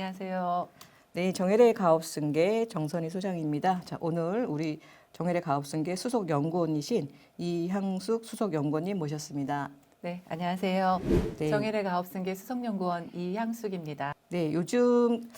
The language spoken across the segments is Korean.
안녕하세요. 네, 정혜래 가업승계 정선희 소장입니다. 자, 오늘 우리 정혜래 가업승계 수석연구원이신 이향숙 수석연구원님 모셨습니다. 네, 안녕하세요. 네, 정혜래 가업승계 수석연구원 이향숙입니다. 네, 요즘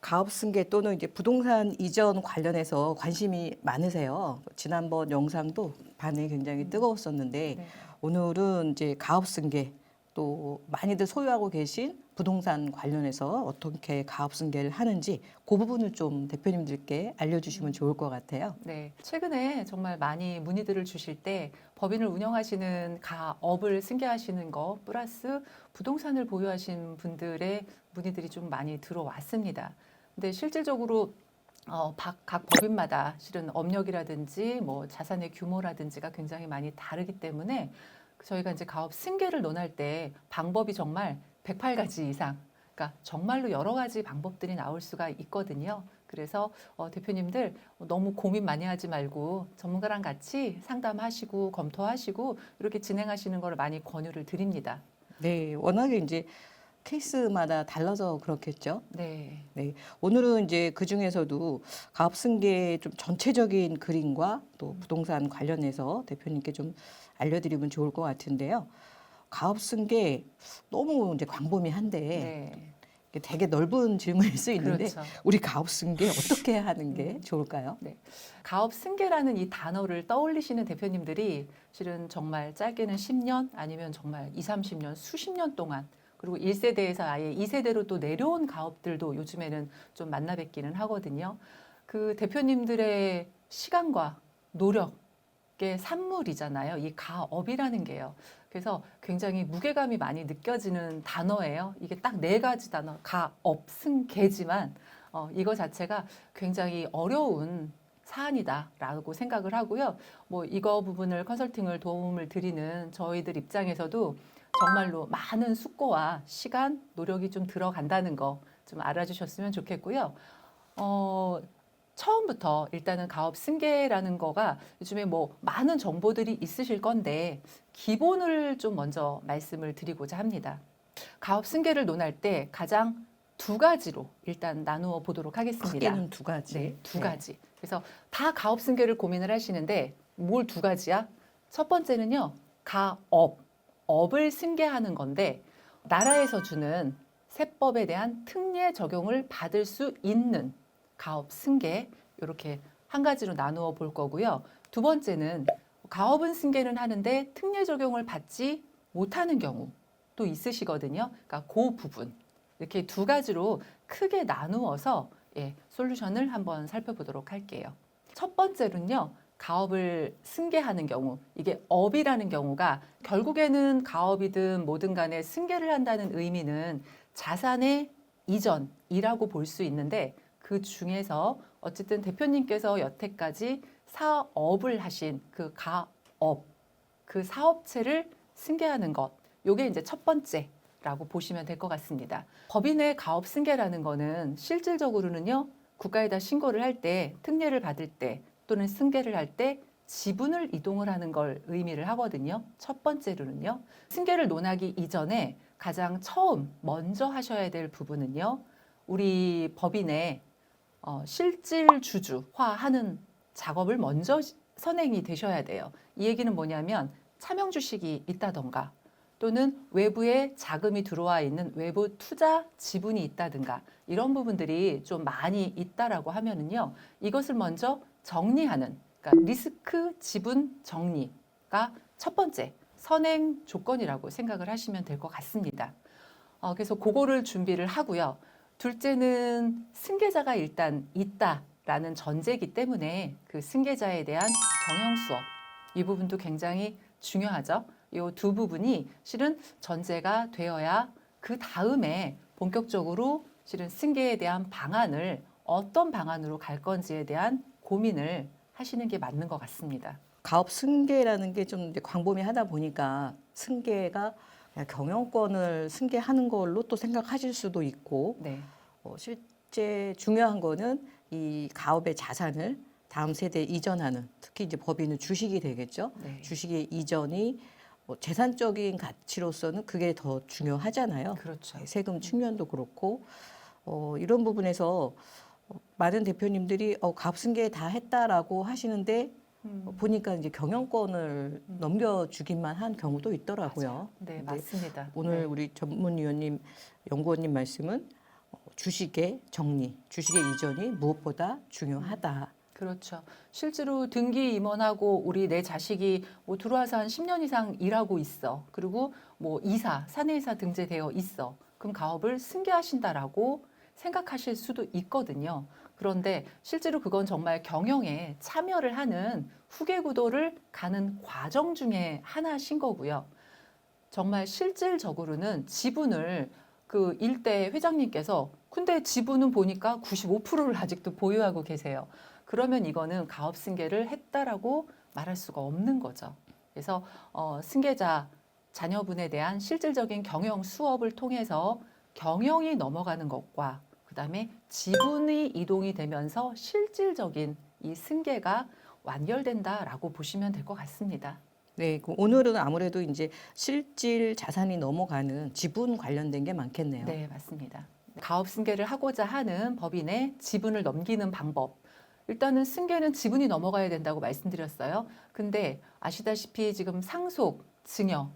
가업승계 또는 이제 부동산 이전 관련해서 관심이 많으세요. 지난번 영상도 반응이 굉장히 뜨거웠었는데 네. 오늘은 이제 가업승계 또 많이들 소유하고 계신 부동산 관련해서 어떻게 가업승계를 하는지 그 부분을 좀 대표님들께 알려주시면 좋을 것 같아요. 네, 최근에 정말 많이 문의들을 주실 때 법인을 운영하시는 가업을 승계하시는 거 플러스 부동산을 보유하신 분들의 문의들이 좀 많이 들어왔습니다. 근데 실질적으로 각 법인마다 실은 업력이라든지 뭐 자산의 규모라든지가 굉장히 많이 다르기 때문에 저희가 이제 가업 승계를 논할 때 방법이 정말 108가지 이상, 그러니까 정말로 여러 가지 방법들이 나올 수가 있거든요. 그래서 대표님들 너무 고민 많이 하지 말고 전문가랑 같이 상담하시고 검토하시고 이렇게 진행하시는 걸 많이 권유를 드립니다. 네, 워낙에 이제 케이스마다 달라서 그렇겠죠. 네. 네, 오늘은 이제 그 중에서도 가업승계 좀 전체적인 그림과 또 부동산 관련해서 대표님께 좀 알려드리면 좋을 것 같은데요. 가업승계 너무 이제 광범위한데 네. 이게 되게 넓은 질문일 수 있는데 그렇죠. 우리 가업승계 어떻게 하는 게 음. 좋을까요? 네. 가업 승계라는 이 단어를 떠올리시는 대표님들이 실은 정말 짧게는 10년 아니면 정말 2, 30년, 수십 년 동안 그리고 1세대에서 아예 2세대로 또 내려온 가업들도 요즘에는 좀 만나 뵙기는 하거든요. 그 대표님들의 시간과 노력의 산물이잖아요. 이 가업이라는 게요. 그래서 굉장히 무게감이 많이 느껴지는 단어예요. 이게 딱 네 가지 단어, 가업, 승계지만 이거 자체가 굉장히 어려운 사안이다라고 생각을 하고요. 뭐 이거 부분을 컨설팅을 도움을 드리는 저희들 입장에서도 정말로 많은 숙고와 시간, 노력이 좀 들어간다는 거 좀 알아주셨으면 좋겠고요. 처음부터 일단은 가업 승계라는 거가 요즘에 뭐 많은 정보들이 있으실 건데 기본을 좀 먼저 말씀을 드리고자 합니다. 가업 승계를 논할 때 가장 두 가지로 일단 나누어 보도록 하겠습니다. 크게는 두 가지. 네, 두 가지. 그래서 다 가업 승계를 고민을 하시는데 뭘 두 가지야? 첫 번째는요, 가업, 업을 승계하는 건데 나라에서 주는 세법에 대한 특례 적용을 받을 수 있는 가업 승계 이렇게 한 가지로 나누어 볼 거고요. 두 번째는 가업은 승계는 하는데 특례 적용을 받지 못하는 경우도 있으시거든요. 그러니까 그 부분 이렇게 두 가지로 크게 나누어서 솔루션을 한번 살펴보도록 할게요. 첫 번째로는요. 가업을 승계하는 경우, 이게 업이라는 경우가 결국에는 가업이든 뭐든 간에 승계를 한다는 의미는 자산의 이전이라고 볼 수 있는데 그 중에서 어쨌든 대표님께서 여태까지 사업을 하신 그 가업, 그 사업체를 승계하는 것, 요게 이제 첫 번째라고 보시면 될 것 같습니다. 법인의 가업 승계라는 거는 실질적으로는요, 국가에다 신고를 할 때, 특례를 받을 때 또는 승계를 할 때 지분을 이동을 하는 걸 의미를 하거든요. 첫 번째로는요. 승계를 논하기 이전에 가장 처음 먼저 하셔야 될 부분은요. 우리 법인의 실질 주주화하는 작업을 먼저 선행이 되셔야 돼요. 이 얘기는 뭐냐면 차명 주식이 있다던가 또는 외부에 자금이 들어와 있는 외부 투자 지분이 있다든가 이런 부분들이 좀 많이 있다라고 하면은요. 이것을 먼저 정리하는 그러니까 리스크 지분 정리가 첫 번째 선행 조건이라고 생각을 하시면 될 것 같습니다. 그래서 그거를 준비를 하고요. 둘째는 승계자가 일단 있다라는 전제이기 때문에 그 승계자에 대한 경영 수업 이 부분도 굉장히 중요하죠. 이 두 부분이 실은 전제가 되어야 그 다음에 본격적으로 실은 승계에 대한 방안을 어떤 방안으로 갈 건지에 대한 고민을 하시는 게 맞는 것 같습니다. 가업 승계라는 게 좀 광범위하다 보니까 승계가 그냥 경영권을 승계하는 걸로 또 생각하실 수도 있고 네. 실제 중요한 거는 이 가업의 자산을 다음 세대에 이전하는 특히 이제 법인은 주식이 되겠죠. 네. 주식의 이전이 재산적인 가치로서는 그게 더 중요하잖아요. 그렇죠. 세금 측면도 그렇고 이런 부분에서 많은 대표님들이 가압승계 다 했다라고 하시는데 보니까 이제 경영권을 넘겨주기만 한 경우도 있더라고요. 맞아요. 네, 근데 맞습니다. 오늘 네. 우리 전문위원님, 연구원님 말씀은 주식의 정리, 주식의 이전이 무엇보다 중요하다. 그렇죠. 실제로 등기 임원하고 우리 내 자식이 뭐 들어와서 한 10년 이상 일하고 있어. 그리고 뭐 이사, 사내이사 등재되어 있어. 그럼 가업을 승계하신다라고 생각하실 수도 있거든요. 그런데 실제로 그건 정말 경영에 참여를 하는 후계 구도를 가는 과정 중에 하나신 거고요. 정말 실질적으로는 지분을 그 일대 회장님께서 근데 지분은 보니까 95%를 아직도 보유하고 계세요. 그러면 이거는 가업 승계를 했다라고 말할 수가 없는 거죠. 그래서 승계자 자녀분에 대한 실질적인 경영 수업을 통해서 경영이 넘어가는 것과 그다음에 지분이 이동이 되면서 실질적인 이 승계가 완결된다라고 보시면 될 것 같습니다. 네, 오늘은 아무래도 이제 실질 자산이 넘어가는 지분 관련된 게 많겠네요. 네, 맞습니다. 가업 승계를 하고자 하는 법인의 지분을 넘기는 방법. 일단은 승계는 지분이 넘어가야 된다고 말씀드렸어요. 근데 아시다시피 지금 상속, 증여,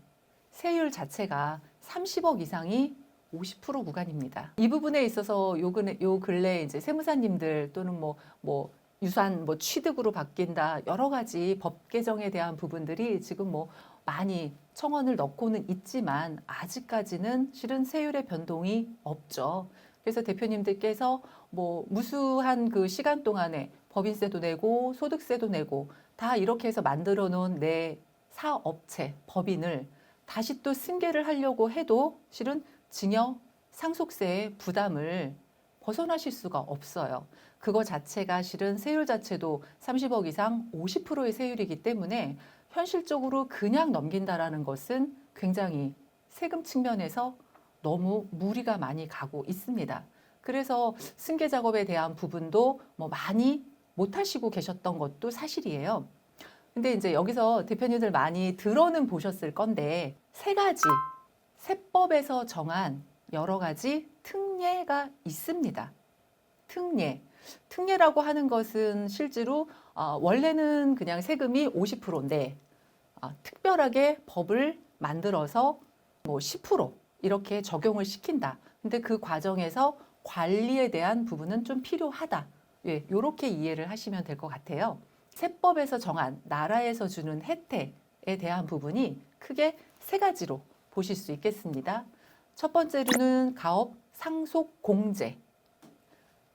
세율 자체가 30억 이상이 50% 구간입니다. 이 부분에 있어서 요 근래 이제 세무사님들 또는 뭐 유산 뭐 취득으로 바뀐다 여러 가지 법 개정에 대한 부분들이 지금 뭐 많이 청원을 넣고는 있지만 아직까지는 실은 세율의 변동이 없죠. 그래서 대표님들께서 뭐 무수한 그 시간 동안에 법인세도 내고 소득세도 내고 다 이렇게 해서 만들어 놓은 내 사업체, 법인을 다시 또 승계를 하려고 해도 실은 증여, 상속세의 부담을 벗어나실 수가 없어요. 그거 자체가 실은 세율 자체도 30억 이상 50%의 세율이기 때문에 현실적으로 그냥 넘긴다라는 것은 굉장히 세금 측면에서 너무 무리가 많이 가고 있습니다. 그래서 승계 작업에 대한 부분도 뭐 많이 못 하시고 계셨던 것도 사실이에요. 근데 이제 여기서 대표님들 많이 들어는 보셨을 건데 세 가지 세법에서 정한 여러 가지 특례가 있습니다. 특례. 특례라고 하는 것은 실제로 원래는 그냥 세금이 50%인데 특별하게 법을 만들어서 뭐 10% 이렇게 적용을 시킨다. 근데 그 과정에서 관리에 대한 부분은 좀 필요하다. 예, 이렇게 이해를 하시면 될 것 같아요. 세법에서 정한 나라에서 주는 혜택에 대한 부분이 크게 세 가지로 보실 수 있겠습니다. 첫 번째로는 가업 상속 공제.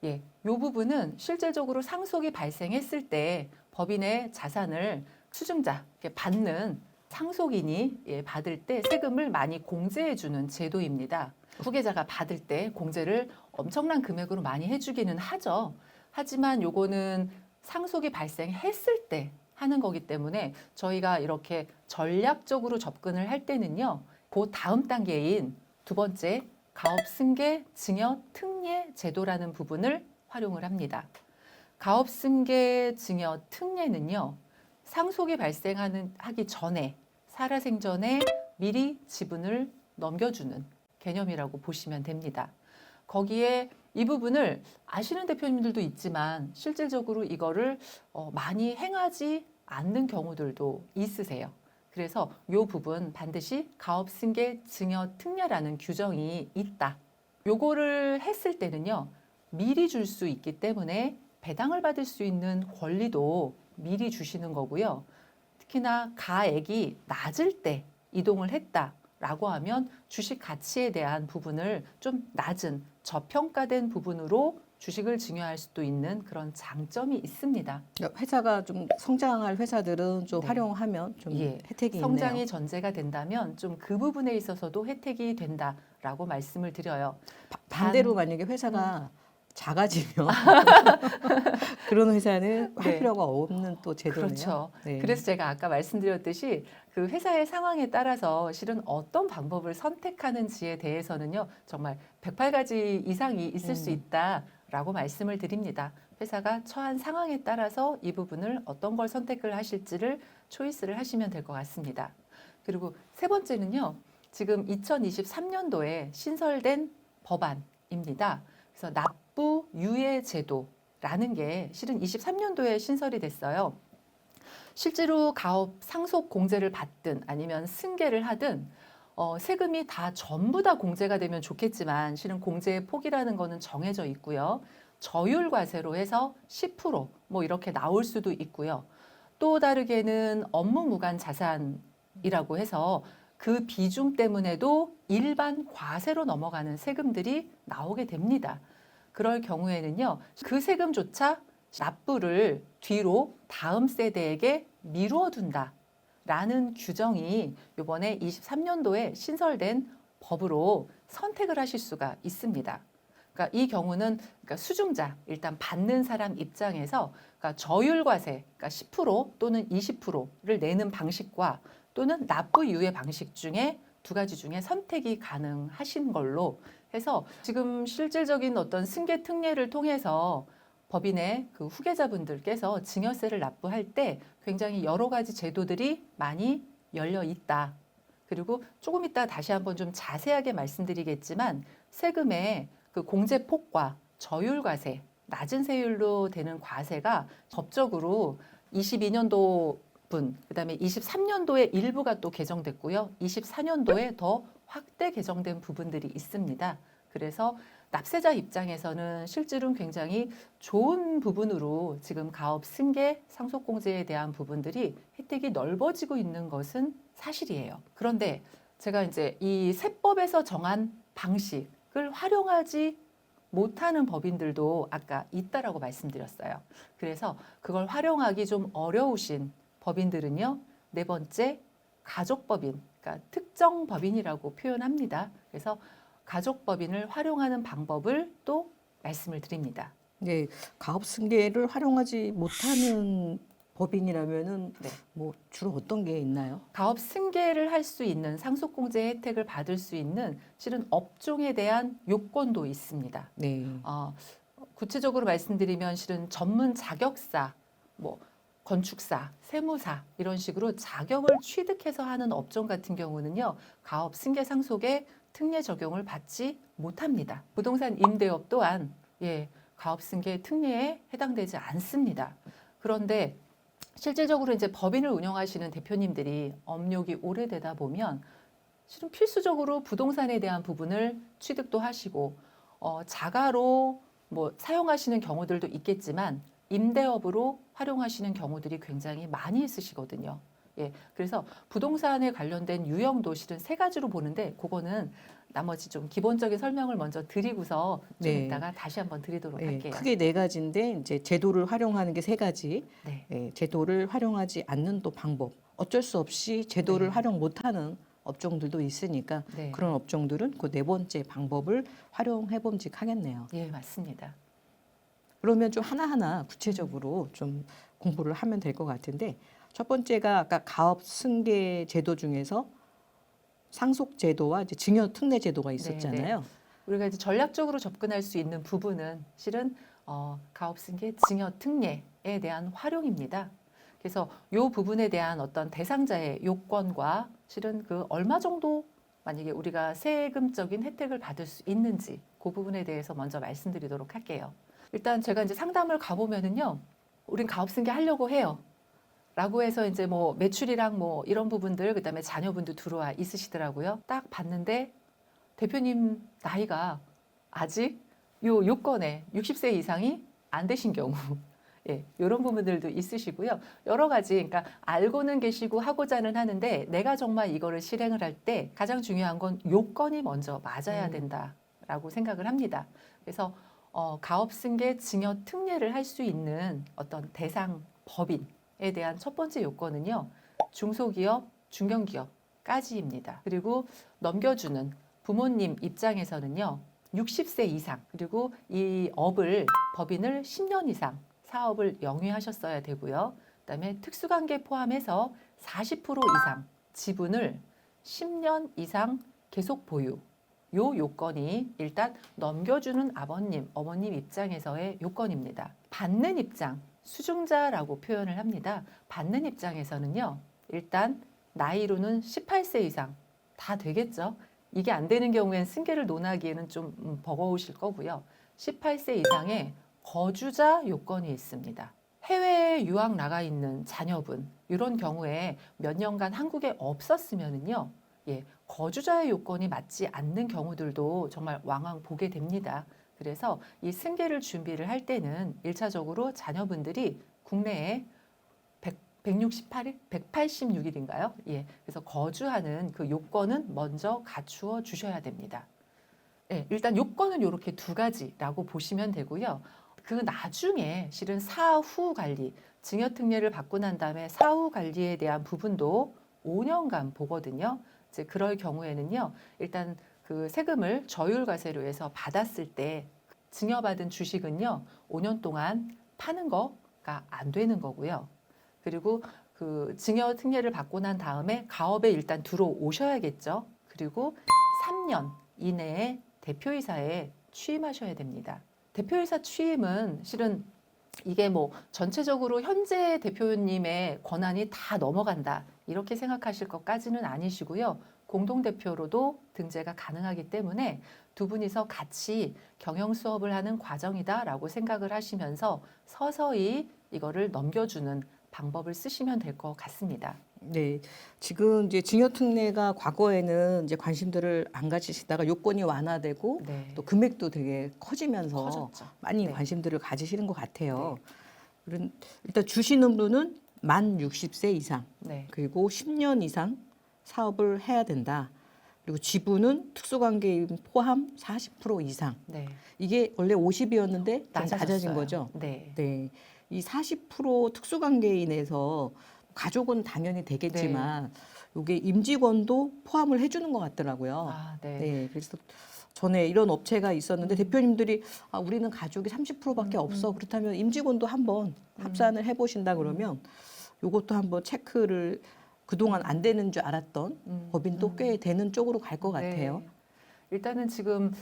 예, 이 부분은 실질적으로 상속이 발생했을 때 법인의 자산을 수증자 받는 상속인이 받을 때 세금을 많이 공제해주는 제도입니다. 후계자가 받을 때 공제를 엄청난 금액으로 많이 해주기는 하죠. 하지만 요거는 상속이 발생했을 때 하는 거기 때문에 저희가 이렇게 전략적으로 접근을 할 때는요, 그 다음 단계인 두 번째 가업승계 증여 특례 제도라는 부분을 활용을 합니다. 가업승계 증여 특례는요, 상속이 하기 전에 살아생전에 미리 지분을 넘겨주는 개념이라고 보시면 됩니다. 거기에 이 부분을 아시는 대표님들도 있지만 실질적으로 이거를 많이 행하지 않는 경우들도 있으세요. 그래서 이 부분 반드시 가업승계 증여 특례라는 규정이 있다. 요거를 했을 때는요, 미리 줄 수 있기 때문에 배당을 받을 수 있는 권리도 미리 주시는 거고요. 특히나 가액이 낮을 때 이동을 했다라고 하면 주식 가치에 대한 부분을 좀 낮은 저평가된 부분으로 주식을 증여할 수도 있는 그런 장점이 있습니다. 회사가 좀 성장할 회사들은 좀 네. 활용하면 좀 예, 혜택이 성장이 있네요. 전제가 된다면 좀 그 부분에 있어서도 혜택이 된다라고 말씀을 드려요. 반대로 만약에 회사가 작아지면 그런 회사는 할 네. 필요가 없는 또 제도네요. 그렇죠. 네. 그래서 제가 아까 말씀드렸듯이 그 회사의 상황에 따라서 실은 어떤 방법을 선택하는지에 대해서는요, 정말 108가지 이상이 있을 수 있다라고 말씀을 드립니다. 회사가 처한 상황에 따라서 이 부분을 어떤 걸 선택을 하실지를 초이스를 하시면 될 것 같습니다. 그리고 세 번째는요, 지금 2023년도에 신설된 법안입니다. 그래서 납부 유예 제도라는 게 실은 23년도에 신설이 됐어요. 실제로 가업 상속 공제를 받든 아니면 승계를 하든 세금이 다 전부 다 공제가 되면 좋겠지만 실은 공제의 폭이라는 거는 정해져 있고요. 저율 과세로 해서 10%뭐 이렇게 나올 수도 있고요. 또 다르게는 업무 무관 자산이라고 해서 그 비중 때문에도 일반 과세로 넘어가는 세금들이 나오게 됩니다. 그럴 경우에는요, 그 세금조차 납부를 뒤로 다음 세대에게 미루어 둔다. 라는 규정이 이번에 23년도에 신설된 법으로 선택을 하실 수가 있습니다. 그러니까 이 경우는 그러니까 수중자, 일단 받는 사람 입장에서 그러니까 저율과세, 그러니까 10% 또는 20%를 내는 방식과 또는 납부 유예 방식 중에 두 가지 중에 선택이 가능하신 걸로 해서 지금 실질적인 어떤 승계 특례를 통해서 법인의 그 후계자분들께서 증여세를 납부할 때 굉장히 여러 가지 제도들이 많이 열려 있다. 그리고 조금 이따 다시 한번 좀 자세하게 말씀드리겠지만 세금의 그 공제폭과 저율과세, 낮은 세율로 되는 과세가 법적으로 22년도 분, 그다음에 23년도에 일부가 또 개정됐고요. 24년도에 더 확대 개정된 부분들이 있습니다. 그래서 납세자 입장에서는 실질은 굉장히 좋은 부분으로 지금 가업 승계 상속공제에 대한 부분들이 혜택이 넓어지고 있는 것은 사실이에요. 그런데 제가 이제 이 세법에서 정한 방식을 활용하지 못하는 법인들도 아까 있다라고 말씀드렸어요. 그래서 그걸 활용하기 좀 어려우신 법인들은요, 네 번째 가족법인, 그러니까 특정 법인이라고 표현합니다. 그래서 가족법인을 활용하는 방법을 또 말씀을 드립니다. 네, 가업 승계를 활용하지 못하는 법인이라면은 네. 뭐 주로 어떤 게 있나요? 가업 승계를 할 수 있는 상속공제 혜택을 받을 수 있는 실은 업종에 대한 요건도 있습니다. 네. 구체적으로 말씀드리면 실은 전문 자격사, 뭐 건축사, 세무사 이런 식으로 자격을 취득해서 하는 업종 같은 경우는요, 가업 승계 상속에 특례 적용을 받지 못합니다. 부동산 임대업 또한 가업 승계 특례에 해당되지 않습니다. 그런데 실질적으로 이제 법인을 운영하시는 대표님들이 업력이 오래되다 보면 실은 필수적으로 부동산에 대한 부분을 취득도 하시고 자가로 뭐 사용하시는 경우들도 있겠지만 임대업으로 활용하시는 경우들이 굉장히 많이 있으시거든요. 그래서 부동산에 관련된 유형도 실은 세 가지로 보는데 그거는 나머지 좀 기본적인 설명을 먼저 드리고서 좀 네. 이따가 다시 한번 드리도록 네, 할게요. 크게 네 가지인데 이제 제도를 활용하는 게 세 가지. 네. 제도를 활용하지 않는 또 방법. 어쩔 수 없이 제도를 네. 활용 못하는 업종들도 있으니까 네. 그런 업종들은 그 네 번째 방법을 활용해 봄직하겠네요. 예, 맞습니다. 그러면 좀 하나하나 구체적으로 좀 공부를 하면 될 것 같은데 첫 번째가 아까 가업 승계 제도 중에서 상속 제도와 이제 증여 특례 제도가 있었잖아요. 우리가 이제 전략적으로 접근할 수 있는 부분은 실은 가업승계 증여 특례에 대한 활용입니다. 그래서 이 부분에 대한 어떤 대상자의 요건과 실은 그 얼마 정도 만약에 우리가 세금적인 혜택을 받을 수 있는지 그 부분에 대해서 먼저 말씀드리도록 할게요. 일단 제가 이제 상담을 가보면은요, 우린 가업승계 하려고 해요. 라고 해서 이제 뭐 매출이랑 뭐 이런 부분들, 그다음에 자녀분도 들어와 있으시더라고요. 딱 봤는데 대표님 나이가 아직 요 요건에 60세 이상이 안 되신 경우, 이런 부분들도 있으시고요. 여러 가지, 그러니까 알고는 계시고 하고자는 하는데 내가 정말 이거를 실행을 할 때 가장 중요한 건 요건이 먼저 맞아야 된다라고 생각을 합니다. 그래서 가업승계 증여 특례를 할 수 있는 어떤 대상 법인에 대한 첫 번째 요건은요, 중소기업, 중견기업까지입니다. 그리고 넘겨주는 부모님 입장에서는요, 60세 이상, 그리고 이 법인을 10년 이상 사업을 영위하셨어야 되고요. 그다음에 특수관계 포함해서 40% 이상 지분을 10년 이상 계속 보유. 요 요건이 일단 넘겨주는 아버님, 어머님 입장에서의 요건입니다. 받는 입장, 수중자라고 표현을 합니다. 받는 입장에서는요, 일단 나이로는 18세 이상 다 되겠죠. 이게 안 되는 경우엔 승계를 논하기에는 좀 버거우실 거고요. 18세 이상의 거주자 요건이 있습니다. 해외에 유학 나가 있는 자녀분 이런 경우에 몇 년간 한국에 없었으면은요, 거주자의 요건이 맞지 않는 경우들도 정말 왕왕 보게 됩니다. 그래서 이 승계를 준비를 할 때는 1차적으로 자녀분들이 국내에 168일, 186일인가요? 그래서 거주하는 그 요건은 먼저 갖추어 주셔야 됩니다. 일단 요건은 이렇게 두 가지라고 보시면 되고요. 그 나중에 실은 사후 관리, 증여특례를 받고 난 다음에 사후 관리에 대한 부분도 5년간 보거든요. 이제 그럴 경우에는요, 일단 그 세금을 저율과세로 해서 받았을 때 증여받은 주식은요, 5년 동안 파는 거가 안 되는 거고요. 그리고 그 증여특례를 받고 난 다음에 가업에 일단 들어오셔야겠죠. 그리고 3년 이내에 대표이사에 취임하셔야 됩니다. 대표이사 취임은 실은 이게 뭐 전체적으로 현재 대표님의 권한이 다 넘어간다 이렇게 생각하실 것까지는 아니시고요. 공동대표로도 등재가 가능하기 때문에 두 분이서 같이 경영 수업을 하는 과정이다라고 생각을 하시면서 서서히 이거를 넘겨주는 방법을 쓰시면 될 것 같습니다. 네, 지금 이제 증여특례가 과거에는 이제 관심들을 안 가지시다가 요건이 완화되고 네. 또 금액도 되게 커지면서 커졌죠. 많이 네. 관심들을 가지시는 것 같아요. 일단 주시는 분은 만 60세 이상 네. 그리고 10년 이상 사업을 해야 된다. 그리고 지분은 특수관계인 포함 40% 이상. 네. 이게 원래 50이었는데 좀 낮아진 낮아졌어요. 거죠. 네. 네, 이 40% 특수관계인에서 가족은 당연히 되겠지만 이게 임직원도 포함을 해주는 것 같더라고요. 아, 네. 네, 그래서 전에 이런 업체가 있었는데 대표님들이 우리는 가족이 30%밖에 없어. 그렇다면 임직원도 한번 합산을 해보신다 그러면 이것도 한번 체크를 그동안 안 되는 줄 알았던 법인도 꽤 되는 쪽으로 갈 것 같아요. 네. 일단은 지금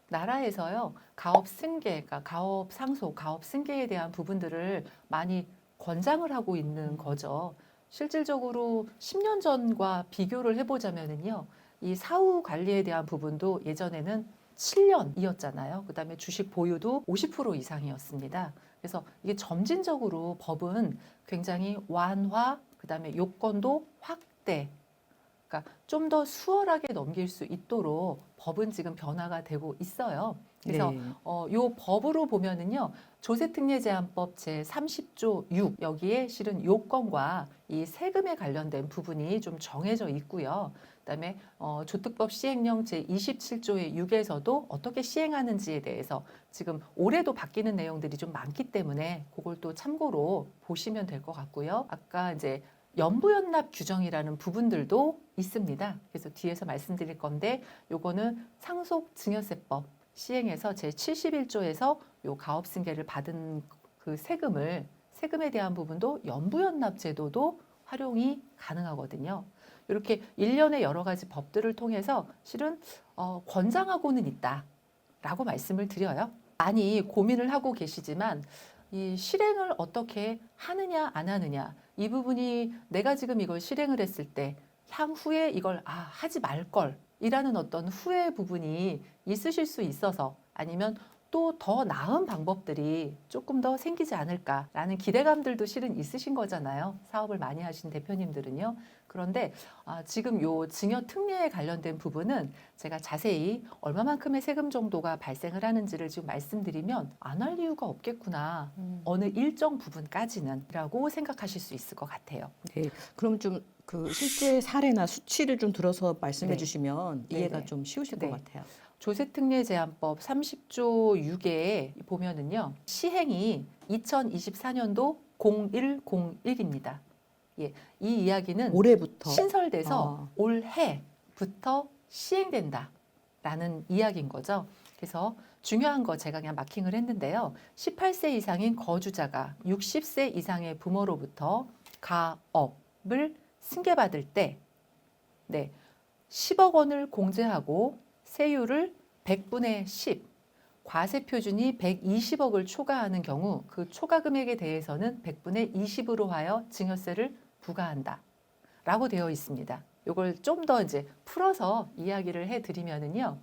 나라에서요, 가업 승계, 그러니까 가업 상속, 가업 승계에 대한 부분들을 많이 권장을 하고 있는 거죠. 실질적으로 10년 전과 비교를 해보자면은요, 이 사후 관리에 대한 부분도 예전에는 7년이었잖아요. 그다음에 주식 보유도 50% 이상이었습니다. 그래서 이게 점진적으로 법은 굉장히 완화, 그다음에 요건도 확대, 그러니까 좀 더 수월하게 넘길 수 있도록 법은 지금 변화가 되고 있어요. 그래서 네. 요 법으로 보면은요, 조세특례제한법 제 30조 6 여기에 실은 요건과 이 세금에 관련된 부분이 좀 정해져 있고요. 그다음에 조특법 시행령 제 27조의 6에서도 어떻게 시행하는지에 대해서 지금 올해도 바뀌는 내용들이 좀 많기 때문에 그걸 또 참고로 보시면 될 것 같고요. 아까 이제 연부연납 규정이라는 부분들도 있습니다. 그래서 뒤에서 말씀드릴 건데 요거는 상속증여세법 시행해서 제 71조에서 요 가업승계를 받은 그 세금에 대한 부분도 연부연납 제도도 활용이 가능하거든요. 이렇게 일련의 여러 가지 법들을 통해서 실은 권장하고는 있다라고 말씀을 드려요. 많이 고민을 하고 계시지만 이 실행을 어떻게 하느냐 안 하느냐 이 부분이 내가 지금 이걸 실행을 했을 때 향후에 이걸 하지 말 걸 이라는 어떤 후회 부분이 있으실 수 있어서 아니면 또 더 나은 방법들이 조금 더 생기지 않을까라는 기대감들도 실은 있으신 거잖아요. 사업을 많이 하신 대표님들은요. 그런데 지금 요 증여 특례에 관련된 부분은 제가 자세히 얼마만큼의 세금 정도가 발생을 하는지를 지금 말씀드리면 안 할 이유가 없겠구나. 어느 일정 부분까지는라고 생각하실 수 있을 것 같아요. 네, 그럼 좀 그 실제 사례나 수치를 좀 들어서 말씀해 네. 주시면 이해가 네네. 좀 쉬우실 네. 것 같아요. 조세특례제한법 30조 6에 보면은요, 시행이 2024년도 0101입니다. 이 이야기는 올해부터 신설돼서 올해부터 시행된다라는 이야기인 거죠. 그래서 중요한 거 제가 그냥 마킹을 했는데요. 18세 이상인 거주자가 60세 이상의 부모로부터 가업을 승계받을 때 10억 원을 공제하고 세율을 100분의 10, 과세 표준이 120억을 초과하는 경우 그 초과 금액에 대해서는 100분의 20으로 하여 증여세를 부과한다. 라고 되어 있습니다. 이걸 좀 더 이제 풀어서 이야기를 해드리면은요,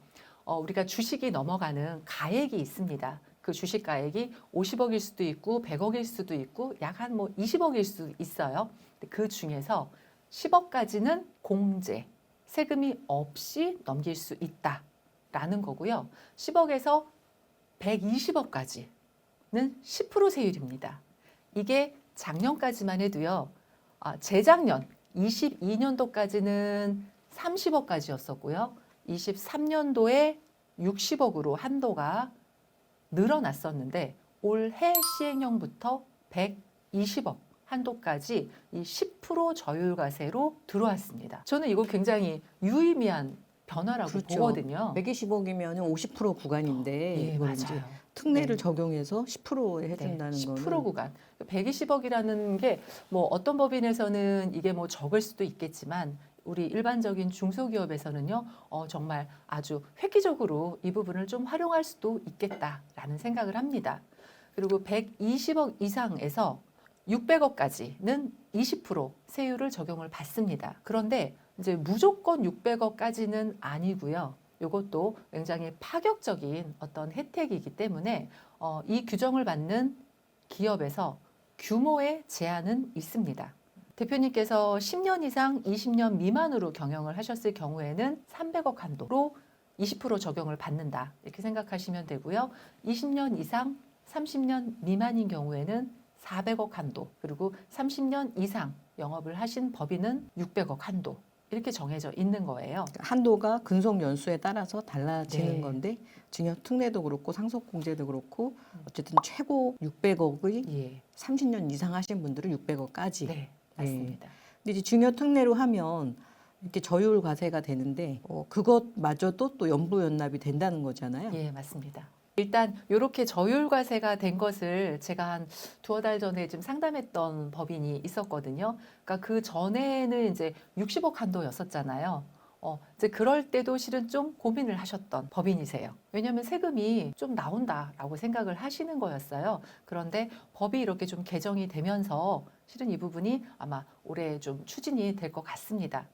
우리가 주식이 넘어가는 가액이 있습니다. 그 주식 가액이 50억일 수도 있고 100억일 수도 있고 약 한 뭐 20억일 수 있어요. 그 중에서 10억까지는 공제, 세금이 없이 넘길 수 있다라는 거고요. 10억에서 120억까지는 10% 세율입니다. 이게 작년까지만 해도요. 재작년 22년도까지는 30억까지였었고요. 23년도에 60억으로 한도가 늘어났었는데 올해 시행령부터 120억 한도까지 이 10% 저율과세로 들어왔습니다. 저는 이거 굉장히 유의미한 변화라고 그렇죠. 보거든요. 120억이면 50% 구간인데 예, 이걸 이제 맞아요. 특례를 네. 적용해서 10%에 해준다는 10% 거는 구간. 120억이라는 게 뭐 어떤 법인에서는 이게 뭐 적을 수도 있겠지만 우리 일반적인 중소기업에서는요, 정말 아주 획기적으로 이 부분을 좀 활용할 수도 있겠다라는 생각을 합니다. 그리고 120억 이상에서 600억까지는 20% 세율을 적용을 받습니다. 그런데 이제 무조건 600억까지는 아니고요. 이것도 굉장히 파격적인 어떤 혜택이기 때문에 이 규정을 받는 기업에서 규모의 제한은 있습니다. 대표님께서 10년 이상 20년 미만으로 경영을 하셨을 경우에는 300억 한도로 20% 적용을 받는다. 이렇게 생각하시면 되고요. 20년 이상 30년 미만인 경우에는 400억 한도, 그리고 30년 이상 영업을 하신 법인은 600억 한도. 이렇게 정해져 있는 거예요. 한도가 근속 연수에 따라서 달라지는 네. 건데 증여 특례도 그렇고 상속 공제도 그렇고 어쨌든 최고 600억의 예. 30년 이상 하신 분들은 600억까지. 네, 맞습니다. 근데 이제 증여 특례로 하면 이렇게 저율 과세가 되는데 그것마저도 또 연부 연납이 된다는 거잖아요. 예, 맞습니다. 일단 이렇게 저율과세가 된 것을 제가 한 두어 달 전에 좀 상담했던 법인이 있었거든요. 그러니까 그 전에는 이제 60억 한도였었잖아요. 이제 그럴 때도 실은 좀 고민을 하셨던 법인이세요. 왜냐하면 세금이 좀 나온다라고 생각을 하시는 거였어요. 그런데 법이 이렇게 좀 개정이 되면서 실은 이 부분이 아마 올해 좀 추진이 될 것 같습니다.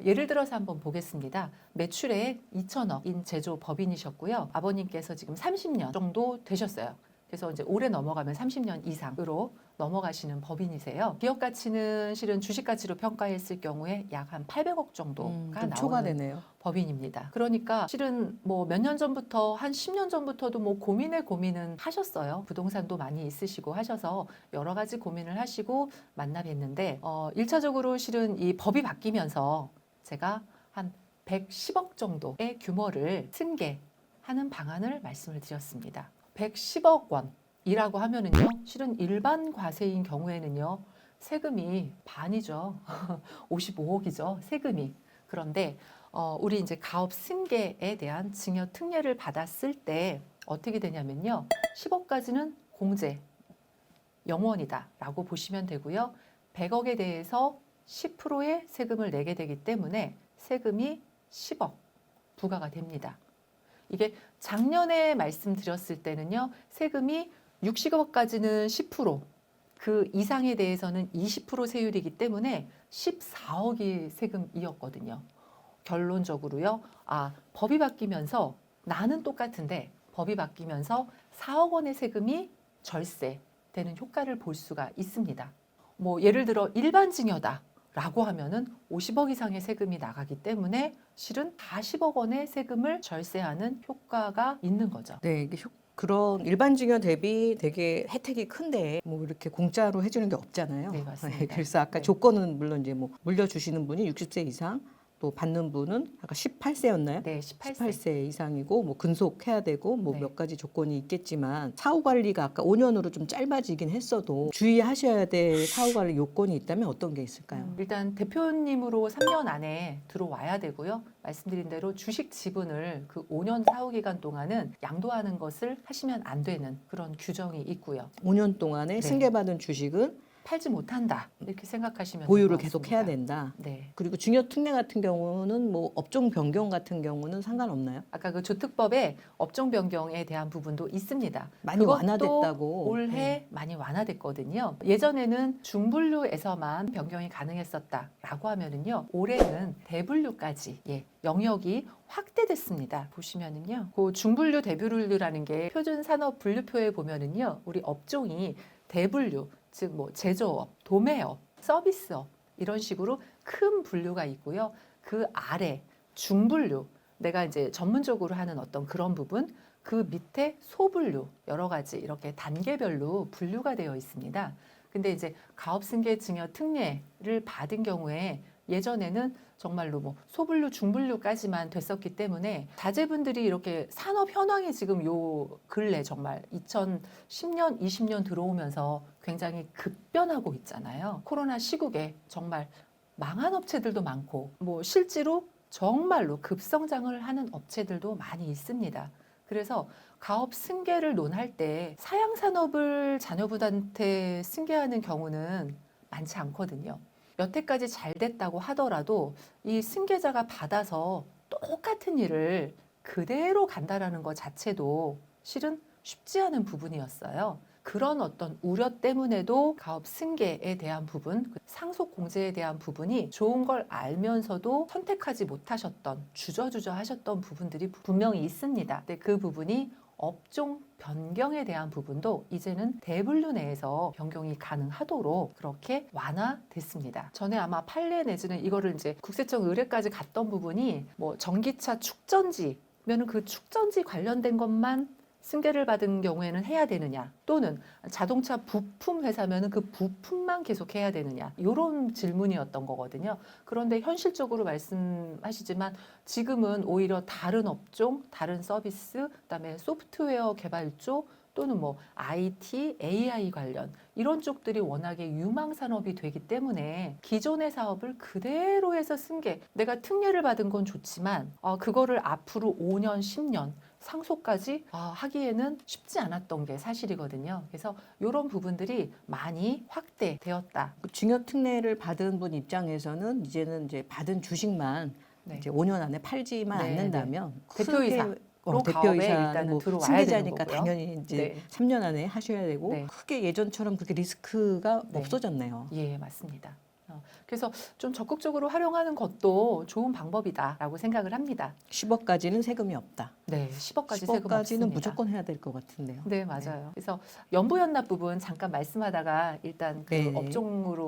예를 들어서 한번 보겠습니다. 매출액 2천억인 제조 법인이셨고요. 아버님께서 지금 30년 정도 되셨어요. 그래서 이제 올해 넘어가면 30년 이상으로 넘어가시는 법인이세요. 기업 가치는 실은 주식 가치로 평가했을 경우에 약 한 800억 정도가 좀 나오는 초과되네요. 법인입니다. 그러니까 실은 뭐 몇 년 전부터 한 10년 전부터도 뭐 고민은 하셨어요. 부동산도 많이 있으시고 하셔서 여러 가지 고민을 하시고 만나 뵀는데 1차적으로 실은 이 법이 바뀌면서 제가 한 110억 정도의 규모를 승계하는 방안을 말씀을 드렸습니다. 110억 원이라고 하면은요, 실은 일반 과세인 경우에는요, 세금이 반이죠. 55억이죠. 세금이. 그런데 우리 이제 가업 승계에 대한 증여 특례를 받았을 때 어떻게 되냐면요. 10억까지는 공제 영원이다라고 보시면 되고요. 100억에 대해서 10%의 세금을 내게 되기 때문에 세금이 10억 부과가 됩니다. 이게 작년에 말씀드렸을 때는요. 세금이 60억까지는 10%, 그 이상에 대해서는 20% 세율이기 때문에 14억이 세금이었거든요. 결론적으로요. 법이 바뀌면서 나는 똑같은데 법이 바뀌면서 4억 원의 세금이 절세되는 효과를 볼 수가 있습니다. 뭐 예를 들어 일반 증여다라고 하면은 50억 이상의 세금이 나가기 때문에 실은 40억 원의 세금을 절세하는 효과가 있는 거죠. 네, 이게 그런 일반 증여 대비 되게 혜택이 큰데 뭐 이렇게 공짜로 해주는 게 없잖아요. 네, 맞습니다. 그래서 아까 네. 조건은 물론 이제 뭐 물려주시는 분이 60세 이상, 또 받는 분은 아까 18세였나요? 네, 18세. 18세 이상이고 뭐 근속해야 되고 뭐 네. 몇 가지 조건이 있겠지만 사후 관리가 아까 5년으로 좀 짧아지긴 했어도 주의하셔야 될 사후 관리 요건이 있다면 어떤 게 있을까요? 일단 대표님으로 3년 안에 들어와야 되고요. 말씀드린 대로 주식 지분을 그 5년 사후 기간 동안은 양도하는 것을 하시면 안 되는 그런 규정이 있고요. 5년 동안에 네. 승계받은 주식은 팔지 못한다 이렇게 생각하시면 보유를 될 것 계속 같습니다. 해야 된다. 네. 그리고 증여특례 같은 경우는 뭐 업종 변경 같은 경우는 상관없나요? 아까 그 주특법에 업종 변경에 대한 부분도 있습니다. 많이 그것도 완화됐다고. 올해 네. 많이 완화됐거든요. 예전에는 중분류에서만 변경이 가능했었다라고 하면은요, 올해는 대분류까지 영역이 확대됐습니다. 보시면은요, 그 중분류, 대분류라는 게 표준 산업 분류표에 보면은요, 우리 업종이 대분류, 즉 뭐 제조업, 도매업, 서비스업 이런 식으로 큰 분류가 있고요. 그 아래 중분류, 내가 이제 전문적으로 하는 어떤 그런 부분, 그 밑에 소분류, 여러 가지 이렇게 단계별로 분류가 되어 있습니다. 근데 이제 가업승계 증여 특례를 받은 경우에 예전에는 정말로 뭐 소분류, 중분류까지만 됐었기 때문에 자제분들이 이렇게 산업 현황이 지금 요 근래 정말 2010년, 20년 들어오면서 굉장히 급변하고 있잖아요. 코로나 시국에 정말 망한 업체들도 많고 뭐 실제로 정말로 급성장을 하는 업체들도 많이 있습니다. 그래서 가업 승계를 논할 때 사양 산업을 자녀분한테 승계하는 경우는 많지 않거든요. 여태까지 잘 됐다고 하더라도 이 승계자가 받아서 똑같은 일을 그대로 간다라는 것 자체도 실은 쉽지 않은 부분이었어요. 그런 어떤 우려 때문에도 가업 승계에 대한 부분, 상속 공제에 대한 부분이 좋은 걸 알면서도 선택하지 못하셨던, 주저주저 하셨던 부분들이 분명히 있습니다. 근데 그 부분이 업종 변경에 대한 부분도 이제는 대분류 내에서 변경이 가능하도록 그렇게 완화됐습니다. 전에 아마 판례 내지는 이거를 이제 국세청 의뢰까지 갔던 부분이 뭐 전기차 축전지면은 그 축전지 관련된 것만 승계를 받은 경우에는 해야 되느냐, 또는 자동차 부품 회사면은 그 부품만 계속 해야 되느냐, 이런 질문이었던 거거든요. 그런데 현실적으로 말씀하시지만 지금은 오히려 다른 업종, 다른 서비스, 그다음에 소프트웨어 개발 쪽 또는 뭐 IT, AI 관련 이런 쪽들이 워낙에 유망 산업이 되기 때문에 기존의 사업을 그대로 해서 승계, 내가 특례를 받은 건 좋지만 그거를 앞으로 5년, 10년 상속까지 하기에는 쉽지 않았던 게 사실이거든요. 그래서 이런 부분들이 많이 확대되었다. 그 증여특례를 받은 분 입장에서는 이제는 이제 받은 주식만 네. 이제 5년 안에 팔지만 네, 않는다면 대표이사. 로 가업에 대표이사는 일단은 뭐 들어와야 승계자니까 되는 거고요. 당연히 이제 네. 3년 안에 하셔야 되고 네. 크게 예전처럼 그렇게 리스크가 네. 없어졌네요. 예, 맞습니다. 그래서 좀 적극적으로 활용하는 것도 좋은 방법이다라고 생각을 합니다. 10억까지는 세금이 없다. 네, 10억까지 세금 없습니다. 10억까지는 무조건 해야 될 것 같은데요. 네, 맞아요. 그래서 연부연납 부분 잠깐 말씀하다가 일단 그 네네.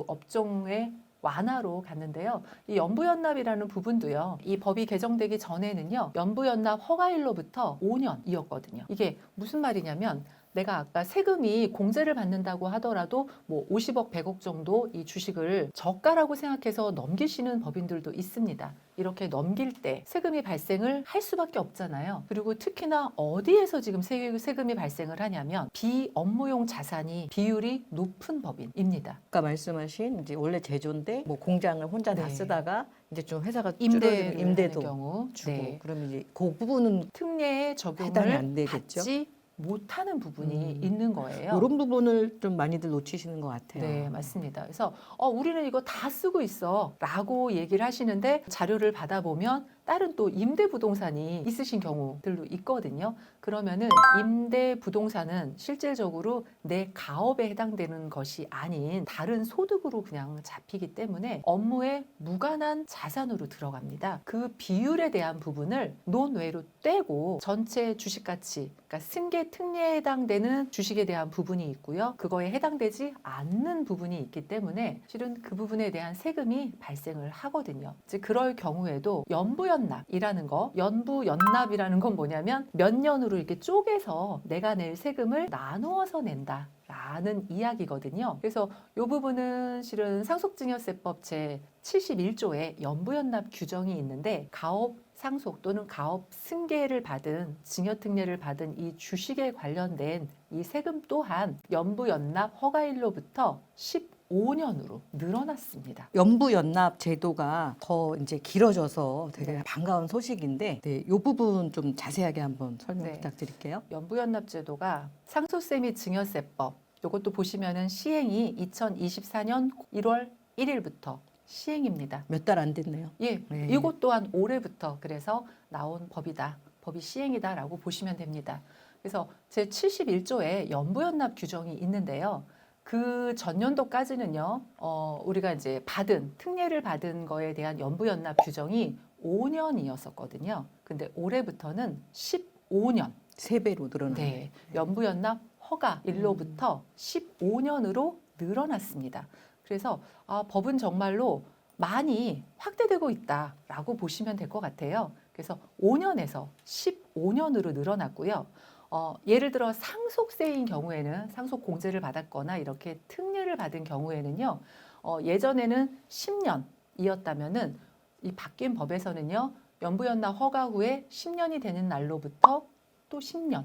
업종의 완화로 갔는데요. 이 연부연납이라는 부분도요. 이 법이 개정되기 전에는요. 연부연납 허가일로부터 5년이었거든요. 이게 무슨 말이냐면 내가 아까 세금이 공제를 받는다고 하더라도 뭐 50억, 100억 정도 이 주식을 저가라고 생각해서 넘기시는 법인들도 있습니다. 이렇게 넘길 때 세금이 발생을 할 수밖에 없잖아요. 그리고 특히나 어디에서 지금 세금이 발생을 하냐면 비업무용 자산이 비율이 높은 법인입니다. 아까 말씀하신 이제 원래 제조인데 뭐 공장을 혼자 다 네. 쓰다가 이제 좀 회사가 임대를 줄어들면 임대도 하는 경우 주고 네. 그러면 이제 그 부분은 특례에 해당이 적용을 안 되겠죠. 받지 못하는 부분이 있는 거예요. 이런 부분을 좀 많이들 놓치시는 것 같아요. 네, 맞습니다. 그래서 우리는 이거 다 쓰고 있어 라고 얘기를 하시는데 자료를 받아보면 다른 또 임대 부동산이 있으신 경우들도 있거든요. 그러면은 임대 부동산은 실질적으로 내 가업에 해당되는 것이 아닌 다른 소득으로 그냥 잡히기 때문에 업무에 무관한 자산으로 들어갑니다. 그 비율에 대한 부분을 논외로 떼고 전체 주식 가치, 그러니까 승계 특례에 해당되는 주식에 대한 부분이 있고요. 그거에 해당되지 않는 부분이 있기 때문에 실은 그 부분에 대한 세금이 발생을 하거든요. 즉 그럴 경우에도 연부연납이라는 거, 연부연납이라는 건 뭐냐면 몇 년으로 이렇게 쪼개서 내가 낼 세금을 나누어서 낸다. 라는 이야기거든요. 그래서 이 부분은 실은 상속증여세법 제 71조에 연부연납 규정이 있는데 가업 상속 또는 가업 승계를 받은 증여특례를 받은 이 주식에 관련된 이 세금 또한 연부연납 허가일로부터 15년으로 늘어났습니다. 연부연납 제도가 더 이제 길어져서 되게 네. 반가운 소식인데 이 부분 좀 자세하게 한번 설명 네. 부탁드릴게요. 연부연납 제도가 상속세 및 증여세법 이것도 보시면은 시행이 2024년 1월 1일부터 시행입니다. 몇 달 안 됐네요. 예, 네. 이것 또한 올해부터 그래서 나온 법이다. 법이 시행이다라고 보시면 됩니다. 그래서 제71조에 연부연납 규정이 있는데요. 그 전년도까지는요, 우리가 이제 특례를 받은 거에 대한 연부연납 규정이 5년이었었거든요. 근데 올해부터는 15년. 3배로 늘어나요. 네, 연부연납 허가 일로부터 15년으로 늘어났습니다. 그래서 법은 정말로 많이 확대되고 있다라고 보시면 될 것 같아요. 그래서 5년에서 15년으로 늘어났고요. 예를 들어 상속세인 경우에는 상속 공제를 받았거나 이렇게 특례를 받은 경우에는요. 예전에는 10년이었다면은 이 바뀐 법에서는요. 연부연납 허가 후에 10년이 되는 날로부터 또 10년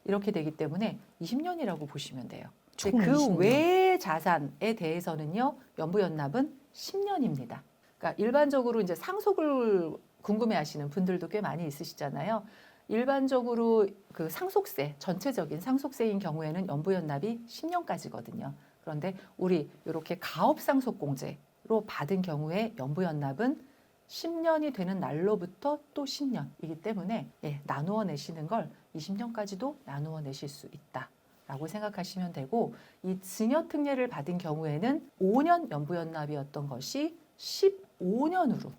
이렇게 되기 때문에 20년이라고 보시면 돼요. 총 그 20년. 외의 자산에 대해서는요. 연부연납은 10년입니다. 그러니까 일반적으로 이제 상속을 궁금해하시는 분들도 꽤 많이 있으시잖아요. 일반적으로 그 상속세, 전체적인 상속세인 경우에는 연부연납이 10년까지거든요. 그런데 우리 이렇게 가업상속공제로 받은 경우에 연부연납은 10년이 되는 날로부터 또 10년이기 때문에 나누어 내시는 걸 20년까지도 나누어 내실 수 있다라고 생각하시면 되고, 이 증여특례를 받은 경우에는 5년 연부연납이었던 것이 15년으로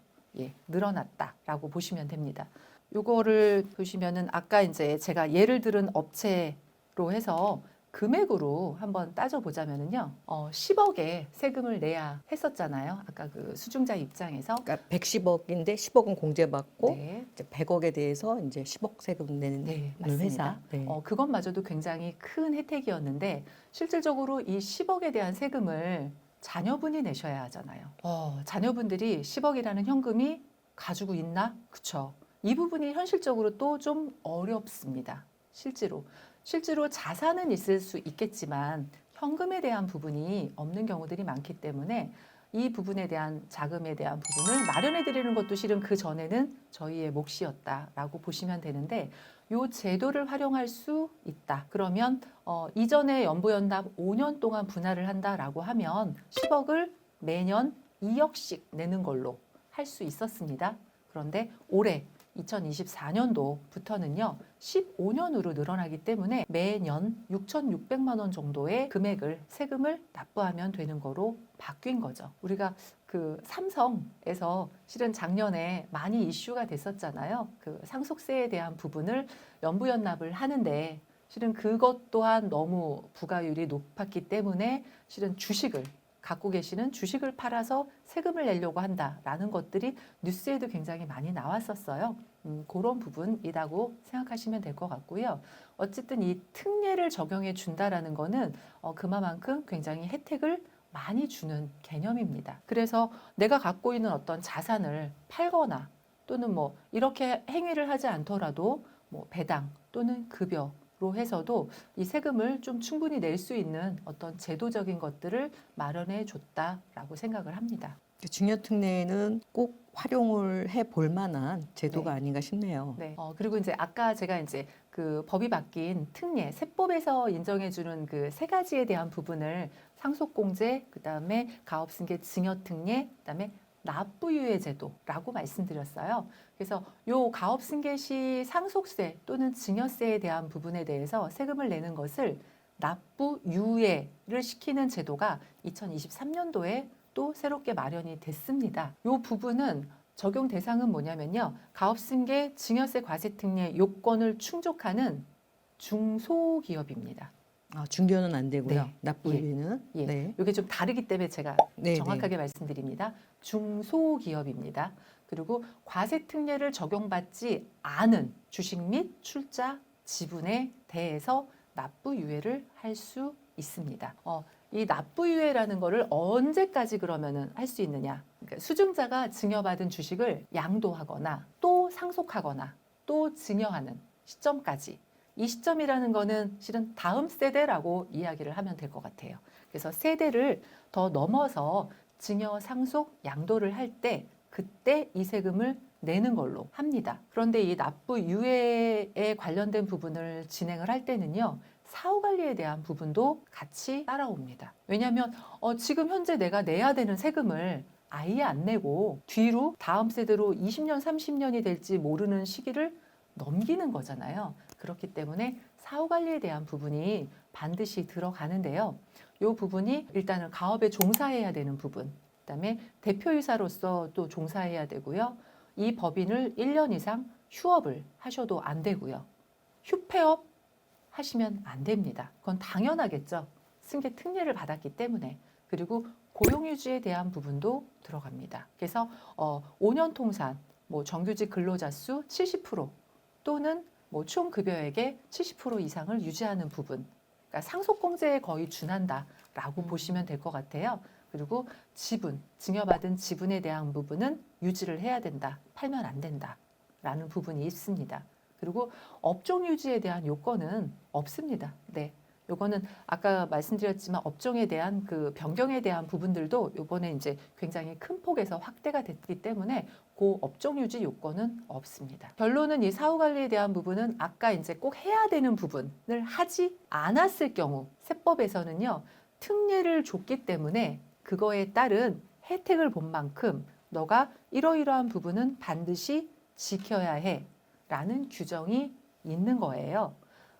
늘어났다라고 보시면 됩니다. 요거를 보시면은 아까 이제 제가 예를 들은 업체로 해서 금액으로 한번 따져보자면은요, 10억의 세금을 내야 했었잖아요. 아까 그 수중자 입장에서. 그러니까 110억인데 10억은 공제받고 네. 이제 100억에 대해서 이제 10억 세금 내는 네, 회사. 맞습니다. 네. 그것마저도 굉장히 큰 혜택이었는데 실질적으로 이 10억에 대한 세금을 자녀분이 내셔야 하잖아요. 자녀분들이 10억이라는 현금이 가지고 있나? 그쵸. 이 부분이 현실적으로 또 좀 어렵습니다. 실제로 자산은 있을 수 있겠지만 현금에 대한 부분이 없는 경우들이 많기 때문에 이 부분에 대한 자금에 대한 부분을 마련해 드리는 것도 실은 그 전에는 저희의 몫이었다라고 보시면 되는데, 이 제도를 활용할 수 있다. 그러면 이전에 연부연납 5년 동안 분할을 한다라고 하면 10억을 매년 2억씩 내는 걸로 할 수 있었습니다. 그런데 올해 2024년도부터는요, 15년으로 늘어나기 때문에 매년 6,600만 원 정도의 세금을 납부하면 되는 거로 바뀐 거죠. 우리가 그 삼성에서 실은 작년에 많이 이슈가 됐었잖아요. 그 상속세에 대한 부분을 연부연납을 하는데 실은 그것 또한 너무 부가율이 높았기 때문에 실은 갖고 계시는 주식을 팔아서 세금을 내려고 한다라는 것들이 뉴스에도 굉장히 많이 나왔었어요. 그런 부분이라고 생각하시면 될 것 같고요. 어쨌든 이 특례를 적용해 준다라는 거는 그만큼 굉장히 혜택을 많이 주는 개념입니다. 그래서 내가 갖고 있는 어떤 자산을 팔거나 또는 뭐 이렇게 행위를 하지 않더라도 뭐 배당 또는 급여로 해서도 이 세금을 좀 충분히 낼 수 있는 어떤 제도적인 것들을 마련해 줬다라고 생각을 합니다. 증여특례는 꼭 활용을 해 볼 만한 제도가 네. 아닌가 싶네요. 네. 그리고 이제 아까 제가 이제 그 법이 바뀐 특례, 세법에서 인정해주는 그 세 가지에 대한 부분을 상속공제, 그다음에 가업승계 증여특례, 그다음에 납부유예 제도라고 말씀드렸어요. 그래서 요 가업승계 시 상속세 또는 증여세에 대한 부분에 대해서 세금을 내는 것을 납부유예를 시키는 제도가 2023년도에 또 새롭게 마련이 됐습니다. 이 부분은 적용 대상은 뭐냐면요. 가업승계 증여세 과세특례 요건을 충족하는 중소기업입니다. 중견은 안 되고요. 네. 납부유예는. 예. 네. 이게 좀 다르기 때문에 제가 네, 정확하게 말씀드립니다. 중소기업입니다. 그리고 과세특례를 적용받지 않은 주식 및 출자 지분에 대해서 납부유예를 할 수 있습니다. 이 납부유예라는 거를 언제까지 그러면은 할 수 있느냐? 그러니까 수증자가 증여받은 주식을 양도하거나 또 상속하거나 또 증여하는 시점까지. 이 시점이라는 거는 실은 다음 세대라고 이야기를 하면 될 것 같아요. 그래서 세대를 더 넘어서 증여, 상속, 양도를 할 때 그때 이 세금을 내는 걸로 합니다. 그런데 이 납부유예에 관련된 부분을 진행을 할 때는요. 사후 관리에 대한 부분도 같이 따라옵니다. 왜냐하면 지금 현재 내가 내야 되는 세금을 아예 안 내고 뒤로 다음 세대로 20년, 30년이 될지 모르는 시기를 넘기는 거잖아요. 그렇기 때문에 사후 관리에 대한 부분이 반드시 들어가는데요. 이 부분이 일단은 가업에 종사해야 되는 부분, 그다음에 대표이사로서 또 종사해야 되고요. 이 법인을 1년 이상 휴업을 하셔도 안 되고요. 휴폐업 하시면 안 됩니다. 그건 당연하겠죠. 승계 특례를 받았기 때문에. 그리고 고용유지에 대한 부분도 들어갑니다. 그래서 5년 통산, 뭐 정규직 근로자 수 70% 또는 뭐 총 급여액의 70% 이상을 유지하는 부분. 그러니까 상속공제에 거의 준한다라고 보시면 될 것 같아요. 그리고 지분, 증여받은 지분에 대한 부분은 유지를 해야 된다. 팔면 안 된다라는 부분이 있습니다. 그리고 업종 유지에 대한 요건은 없습니다. 네. 요거는 아까 말씀드렸지만 업종에 대한 그 변경에 대한 부분들도 요번에 이제 굉장히 큰 폭에서 확대가 됐기 때문에 그 업종 유지 요건은 없습니다. 결론은 이 사후 관리에 대한 부분은 아까 이제 꼭 해야 되는 부분을 하지 않았을 경우 세법에서는요, 특례를 줬기 때문에 그거에 따른 혜택을 본 만큼 너가 이러이러한 부분은 반드시 지켜야 해 라는 규정이 있는 거예요.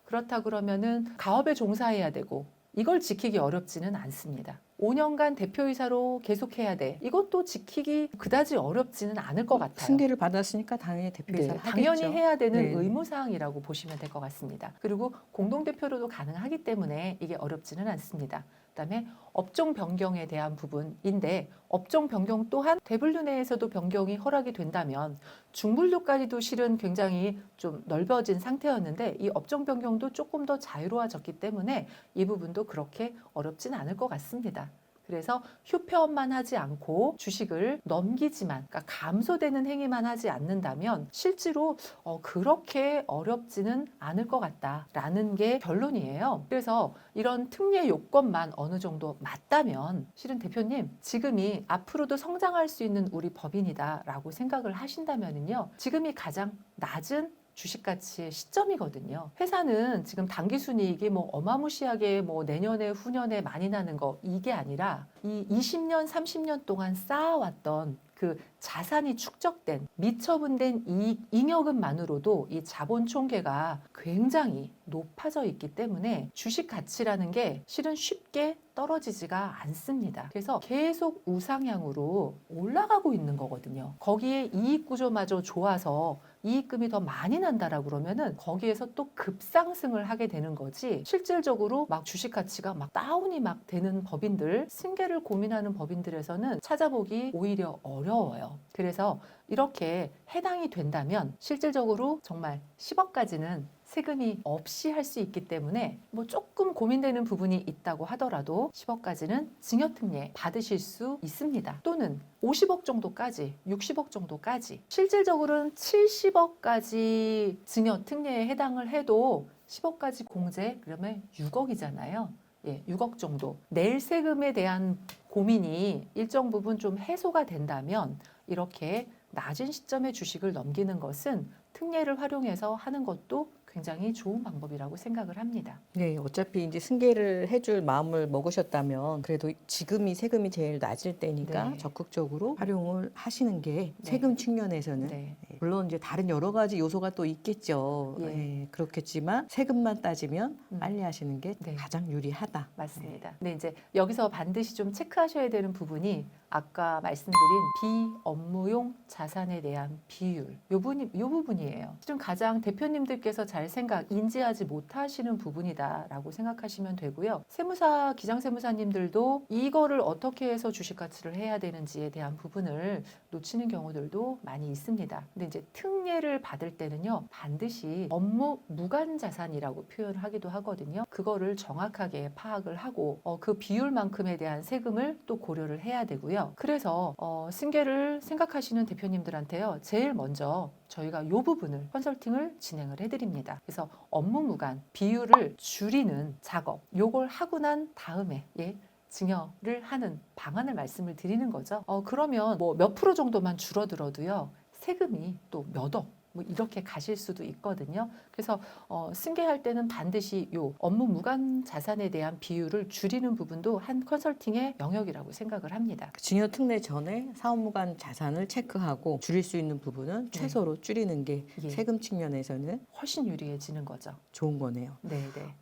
그렇다 그러면은 가업에 종사해야 되고 이걸 지키기 어렵지는 않습니다. 5년간 대표이사로 계속해야 돼. 이것도 지키기 그다지 어렵지는 않을 것 같아요. 승계를 받았으니까 당연히 대표이사 네, 하겠죠. 당연히 해야 되는 네. 의무사항이라고 보시면 될 것 같습니다. 그리고 공동대표로도 가능하기 때문에 이게 어렵지는 않습니다. 그다음에 업종 변경에 대한 부분인데 업종 변경 또한 대분류 내에서도 변경이 허락이 된다면 중분류까지도 실은 굉장히 좀 넓어진 상태였는데 이 업종 변경도 조금 더 자유로워졌기 때문에 이 부분도 그렇게 어렵진 않을 것 같습니다. 그래서 휴폐업만 하지 않고 주식을 넘기지만, 그러니까 감소되는 행위만 하지 않는다면 실제로 그렇게 어렵지는 않을 것 같다라는 게 결론이에요. 그래서 이런 특례 요건만 어느 정도 맞다면 실은 대표님 지금이 앞으로도 성장할 수 있는 우리 법인이다라고 생각을 하신다면은요, 지금이 가장 낮은 주식 가치의 시점이거든요. 회사는 지금 당기 순이익이 뭐 어마무시하게 뭐 내년에 후년에 많이 나는 거 이게 아니라 이 20년, 30년 동안 쌓아왔던 그 자산이 축적된 미처분된 이익 잉여금만으로도 이 자본 총계가 굉장히 높아져 있기 때문에 주식 가치라는 게 실은 쉽게 떨어지지가 않습니다. 그래서 계속 우상향으로 올라가고 있는 거거든요. 거기에 이익 구조마저 좋아서 이익금이 더 많이 난다라고 그러면은 거기에서 또 급상승을 하게 되는 거지, 실질적으로 막 주식 가치가 막 다운이 막 되는 법인들, 승계를 고민하는 법인들에서는 찾아보기 오히려 어려워요. 그래서 이렇게 해당이 된다면 실질적으로 정말 10억까지는 세금이 없이 할 수 있기 때문에 뭐 조금 고민되는 부분이 있다고 하더라도 10억까지는 증여특례 받으실 수 있습니다. 또는 50억 정도까지, 60억 정도까지, 실질적으로는 70억까지 증여특례에 해당을 해도 10억까지 공제, 그러면 6억이잖아요. 예, 6억 정도. 낼 세금에 대한 고민이 일정 부분 좀 해소가 된다면 이렇게 낮은 시점에 주식을 넘기는 것은 특례를 활용해서 하는 것도 굉장히 좋은 방법이라고 생각을 합니다. 네, 어차피 이제 승계를 해줄 마음을 먹으셨다면 그래도 지금이 세금이 제일 낮을 때니까 네. 적극적으로 활용을 하시는 게 세금 측면에서는 네. 물론 이제 다른 여러 가지 요소가 또 있겠죠. 예. 예, 그렇겠지만 세금만 따지면 빨리 하시는 게 네. 가장 유리하다. 맞습니다. 근데 이제 여기서 반드시 좀 체크하셔야 되는 부분이 아까 말씀드린 비업무용 자산에 대한 비율, 요 부분이에요. 지금 가장 대표님들께서 잘 인지하지 못하시는 부분이다라고 생각하시면 되고요. 세무사, 기장세무사님들도 이거를 어떻게 해서 주식 가치를 해야 되는지에 대한 부분을 놓치는 경우들도 많이 있습니다. 근데 이제 특례를 받을 때는요, 반드시 업무 무관 자산이라고 표현을 하기도 하거든요. 그거를 정확하게 파악을 하고 그 비율만큼에 대한 세금을 또 고려를 해야 되고요. 그래서 승계를 생각하시는 대표님들한테요, 제일 먼저 저희가 이 부분을 컨설팅을 진행을 해드립니다. 그래서 업무 무관 비율을 줄이는 작업, 요걸 하고 난 다음에 증여를 하는 방안을 말씀을 드리는 거죠. 그러면 뭐 몇 프로 정도만 줄어들어도요, 세금이 또 몇 억, 뭐 이렇게 가실 수도 있거든요. 그래서 승계할 때는 반드시 요 업무 무관 자산에 대한 비율을 줄이는 부분도 한 컨설팅의 영역이라고 생각을 합니다. 증여 특례 전에 사업무관 자산을 체크하고 줄일 수 있는 부분은 최소로 줄이는 게 예. 세금 측면에서는 훨씬 유리해지는 거죠. 좋은 거네요. 네, 네.